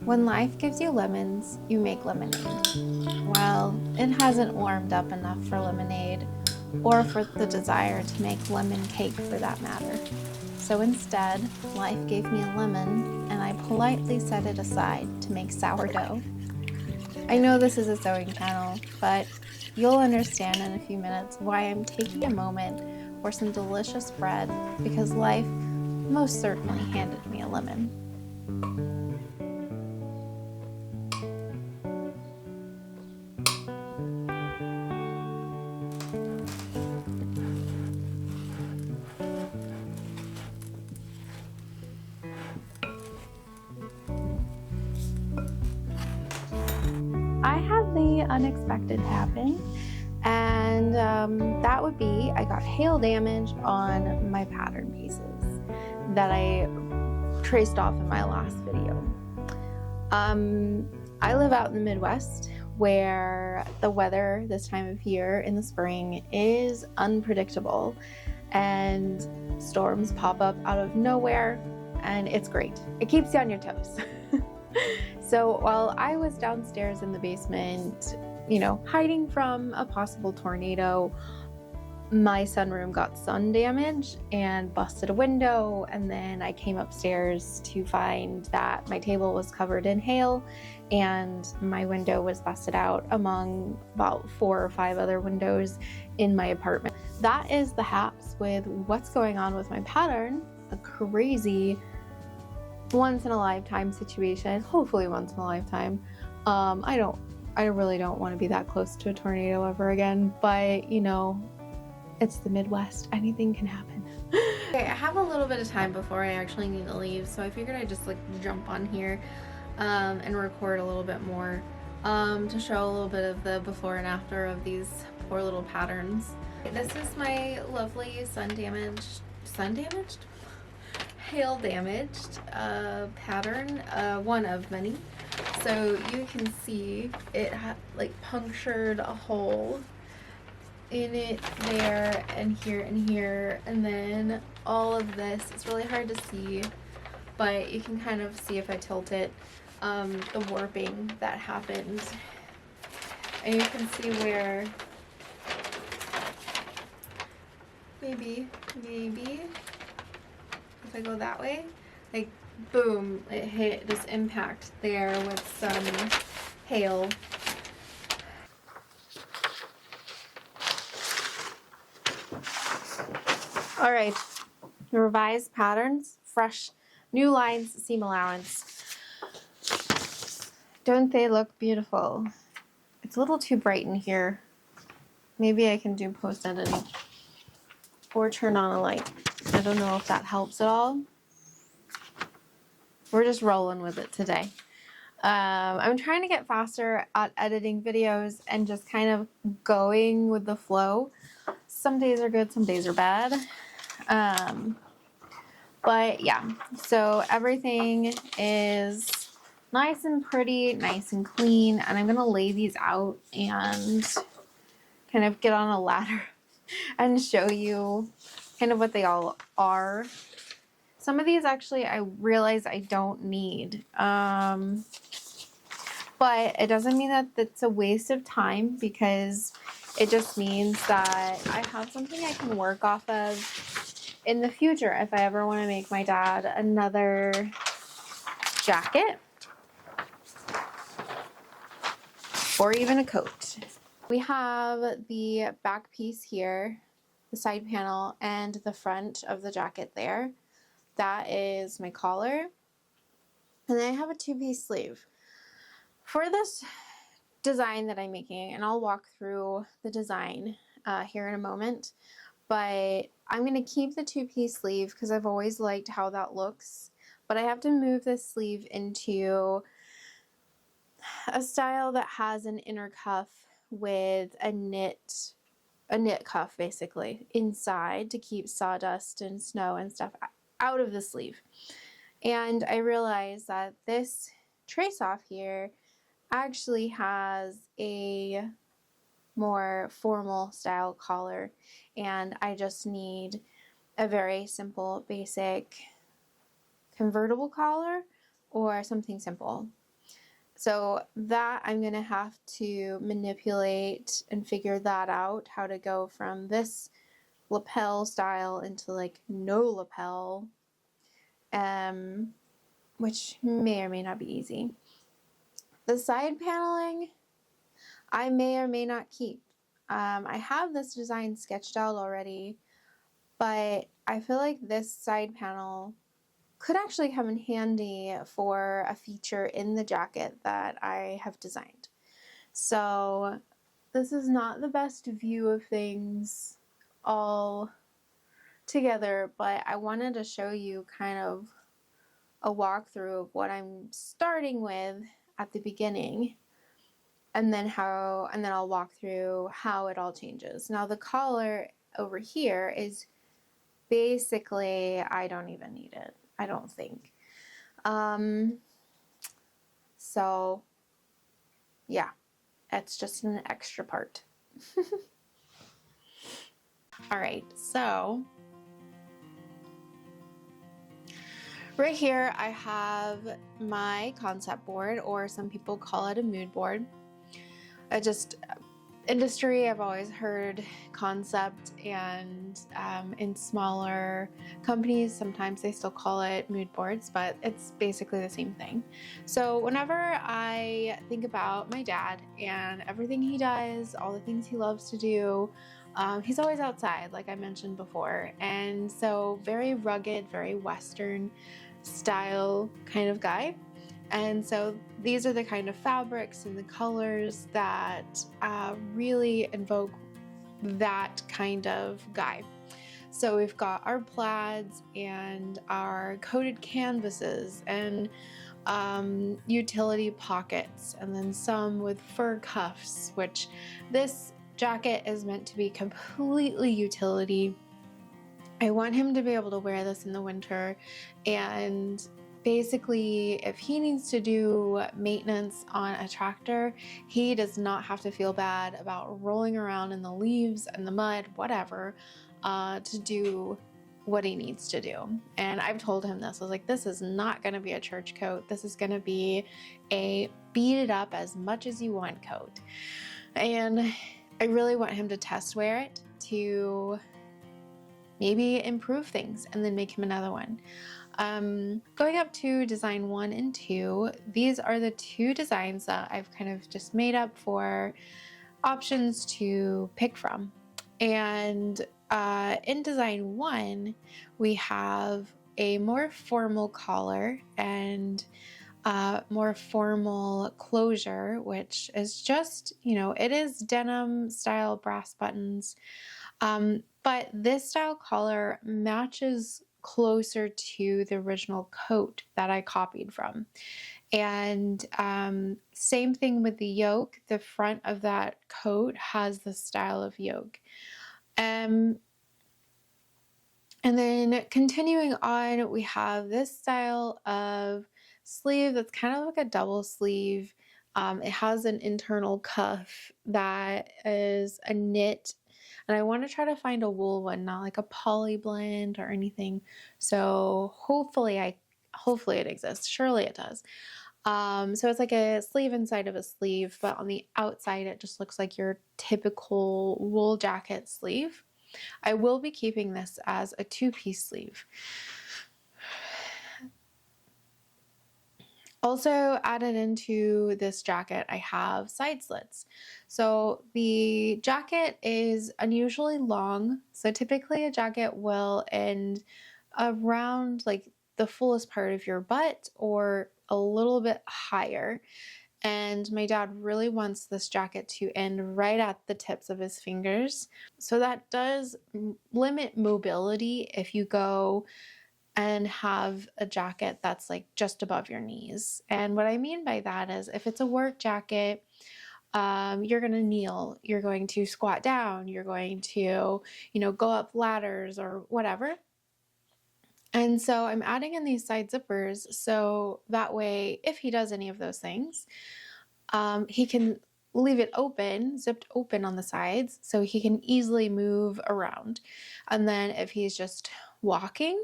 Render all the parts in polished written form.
When life gives you lemons, you make lemonade. Well, it hasn't warmed up enough for lemonade, or for the desire to make lemon cake for that matter. So instead, life gave me a lemon, and I politely set it aside to make sourdough. I know this is a sewing channel, but you'll understand in a few minutes why I'm taking a moment for some delicious bread, because life most certainly handed me a lemon. I had the unexpected happen, and that would be I got hail damage on my pattern pieces that I traced off in my last video. I live out in the Midwest, where the weather this time of year in the spring is unpredictable and storms pop up out of nowhere, and it's great. It keeps you on your toes. So while I was downstairs in the basement, hiding from a possible tornado, my sunroom got sun damage and busted a window, and then I came upstairs to find that my table was covered in hail and my window was busted out among about 4 or 5 other windows in my apartment. That is the haps with what's going on with my pattern. A crazy once in a lifetime situation, hopefully once in a lifetime. I really don't want to be that close to a tornado ever again, but it's the Midwest. Anything can happen. Okay, I have a little bit of time before I actually need to leave, so I figured I'd just jump on here and record a little bit more to show a little bit of the before and after of these poor little patterns. This is my lovely hail damaged pattern, one of many. So you can see it punctured a hole in it there and here, and then all of this. It's really hard to see, but you can kind of see if I tilt it, the warping that happened, and you can see where maybe if I go that way, boom, it hit this impact there with some hail. All right, revised patterns, fresh, new lines, seam allowance. Don't they look beautiful? It's a little too bright in here. Maybe I can do post editing or turn on a light. I don't know if that helps at all. We're just rolling with it today. I'm trying to get faster at editing videos and just kind of going with the flow. Some days are good, some days are bad. But yeah, so everything is nice and pretty, nice and clean, and I'm gonna lay these out and kind of get on a ladder and show you kind of what they all are. Some of these actually I realize I don't need, but it doesn't mean that it's a waste of time, because it just means that I have something I can work off of in the future if I ever want to make my dad another jacket or even a coat. We have the back piece here, the side panel, and the front of the jacket there. That is my collar. And then I have a 2-piece sleeve. For this design that I'm making, and I'll walk through the design here in a moment, but I'm going to keep the 2-piece sleeve because I've always liked how that looks, but I have to move this sleeve into a style that has an inner cuff with a knit cuff basically inside to keep sawdust and snow and stuff out of the sleeve. And I realized that this trace off here actually has a more formal style collar, and I just need a very simple basic convertible collar or something simple. So that I'm gonna have to manipulate and figure that out, how to go from this lapel style into like no lapel, which may or may not be easy. The side paneling, I may or may not keep. I have this design sketched out already, but I feel like this side panel could actually come in handy for a feature in the jacket that I have designed. So this is not the best view of things all together, but I wanted to show you kind of a walkthrough of what I'm starting with at the beginning, and then I'll walk through how it all changes. Now the collar over here is basically, I don't even need it, I don't think. So yeah, it's just an extra part. All right, so right here I have my concept board, or some people call it a mood board. Industry, I've always heard concept, and in smaller companies, sometimes they still call it mood boards, but it's basically the same thing. So whenever I think about my dad and everything he does, all the things he loves to do, he's always outside, like I mentioned before. And so very rugged, very Western style kind of guy. And so these are the kind of fabrics and the colors that really invoke that kind of guy. So we've got our plaids and our coated canvases and utility pockets, and then some with fur cuffs, which this jacket is meant to be completely utility. I want him to be able to wear this in the winter, and basically, if he needs to do maintenance on a tractor, he does not have to feel bad about rolling around in the leaves and the mud, whatever, to do what he needs to do. And I've told him this. I was like, this is not going to be a church coat. This is going to be a beat it up as much as you want coat. And I really want him to test wear it to maybe improve things and then make him another one. Going up to design 1 and 2, these are the two designs that I've kind of just made up for options to pick from. And in design 1, we have a more formal collar and more formal closure, which is just, it is denim style brass buttons. But this style collar matches closer to the original coat that I copied from. And same thing with the yoke. The front of that coat has the style of yoke. And then continuing on, we have this style of sleeve that's kind of like a double sleeve. It has an internal cuff that is a knit, and I want to try to find a wool one, not like a poly blend or anything. So hopefully it exists. Surely it does. So it's like a sleeve inside of a sleeve, but on the outside it just looks like your typical wool jacket sleeve. I will be keeping this as a 2-piece sleeve. Also added into this jacket, I have side slits. So the jacket is unusually long. So typically a jacket will end around like the fullest part of your butt or a little bit higher. And my dad really wants this jacket to end right at the tips of his fingers. So that does limit mobility if you go and have a jacket that's like just above your knees. And what I mean by that is if it's a work jacket, you're going to kneel, you're going to squat down, you're going to, go up ladders or whatever. And so I'm adding in these side zippers so that way, if he does any of those things, he can leave it open, zipped open on the sides, so he can easily move around. And then if he's just walking,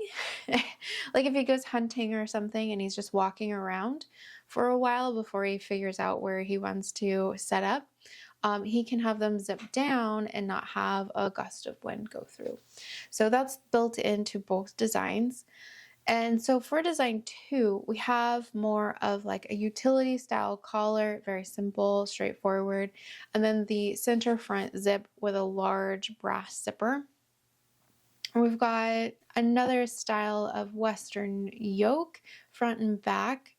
like if he goes hunting or something and he's just walking around for a while before he figures out where he wants to set up, he can have them zip down and not have a gust of wind go through. So that's built into both designs. And so for design 2, we have more of like a utility style collar, very simple, straightforward, and then the center front zip with a large brass zipper. We've got another style of Western yoke, front and back,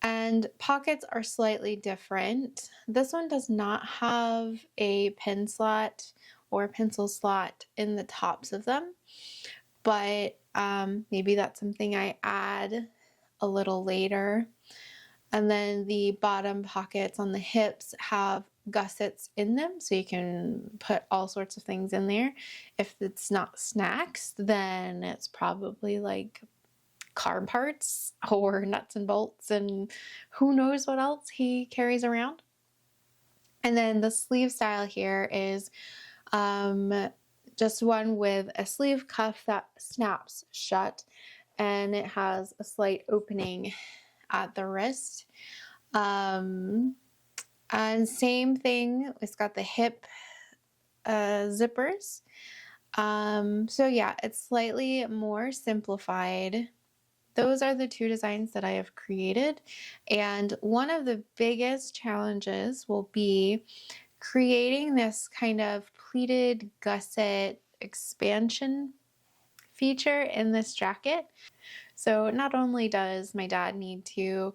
and pockets are slightly different. This one does not have a pin slot or pencil slot in the tops of them, but maybe that's something I add a little later. And then the bottom pockets on the hips have gussets in them, so you can put all sorts of things in there. If it's not snacks, then it's probably like car parts or nuts and bolts and who knows what else he carries around. And then the sleeve style here is just one with a sleeve cuff that snaps shut, and it has a slight opening at the wrist. And same thing, it's got the hip zippers. So yeah, it's slightly more simplified. Those are the 2 designs that I have created. And one of the biggest challenges will be creating this kind of pleated gusset expansion feature in this jacket. So not only does my dad need to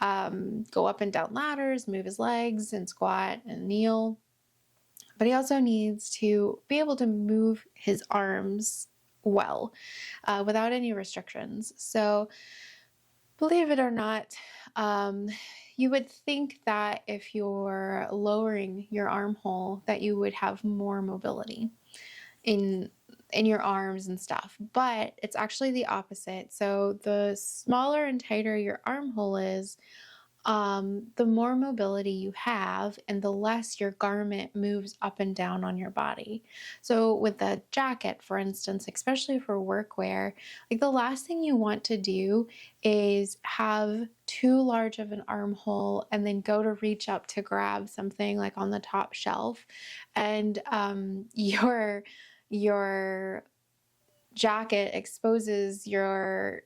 go up and down ladders, move his legs and squat and kneel, but he also needs to be able to move his arms well without any restrictions. So believe it or not, you would think that if you're lowering your armhole that you would have more mobility in your arms and stuff, but it's actually the opposite. So the smaller and tighter your armhole is, the more mobility you have and the less your garment moves up and down on your body. So with the jacket, for instance, especially for workwear, like the last thing you want to do is have too large of an armhole and then go to reach up to grab something like on the top shelf, and your jacket exposes your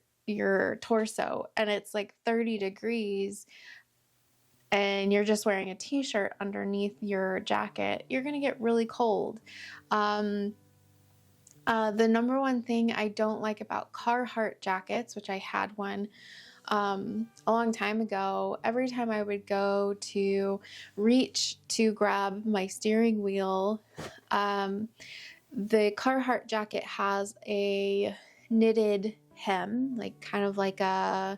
torso and it's like 30 degrees and you're just wearing a t-shirt underneath your jacket, you're gonna get really cold. The number one thing I don't like about Carhartt jackets, which I had one a long time ago, every time I would go to reach to grab my steering wheel, the Carhartt jacket has a knitted hem, like kind of like a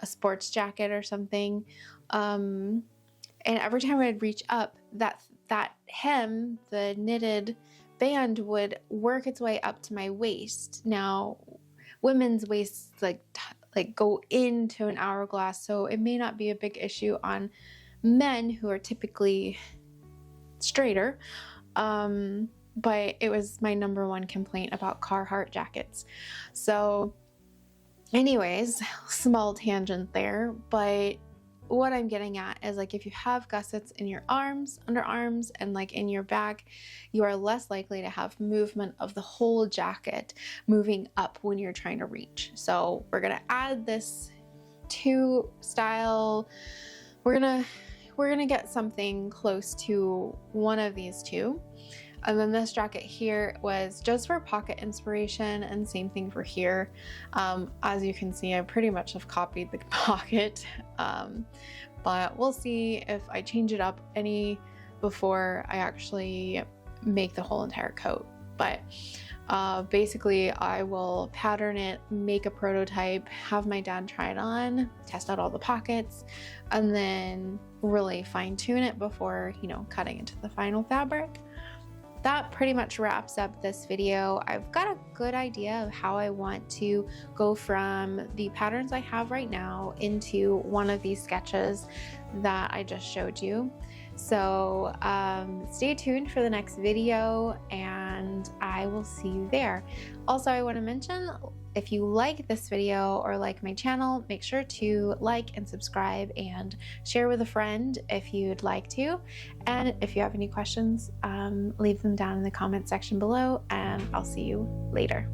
sports jacket or something. And every time I'd reach up, that hem, the knitted band, would work its way up to my waist. Now, women's waists like go into an hourglass, so it may not be a big issue on men who are typically straighter. But it was my number one complaint about Carhartt jackets. So anyways, small tangent there, but what I'm getting at is, like, if you have gussets in your arms, underarms, and like in your back, you are less likely to have movement of the whole jacket moving up when you're trying to reach. So we're gonna add this 2 style. We're gonna get something close to one of these 2. And then this jacket here was just for pocket inspiration, and same thing for here. As you can see, I pretty much have copied the pocket, but we'll see if I change it up any before I actually make the whole entire coat. But basically I will pattern it, make a prototype, have my dad try it on, test out all the pockets, and then really fine tune it before, cutting into the final fabric. That pretty much wraps up this video. I've got a good idea of how I want to go from the patterns I have right now into one of these sketches that I just showed you. So stay tuned for the next video and I will see you there. Also, I want to mention, If you like this video or like my channel, make sure to like and subscribe and share with a friend if you'd like to. And if you have any questions, leave them down in the comment section below, and I'll see you later.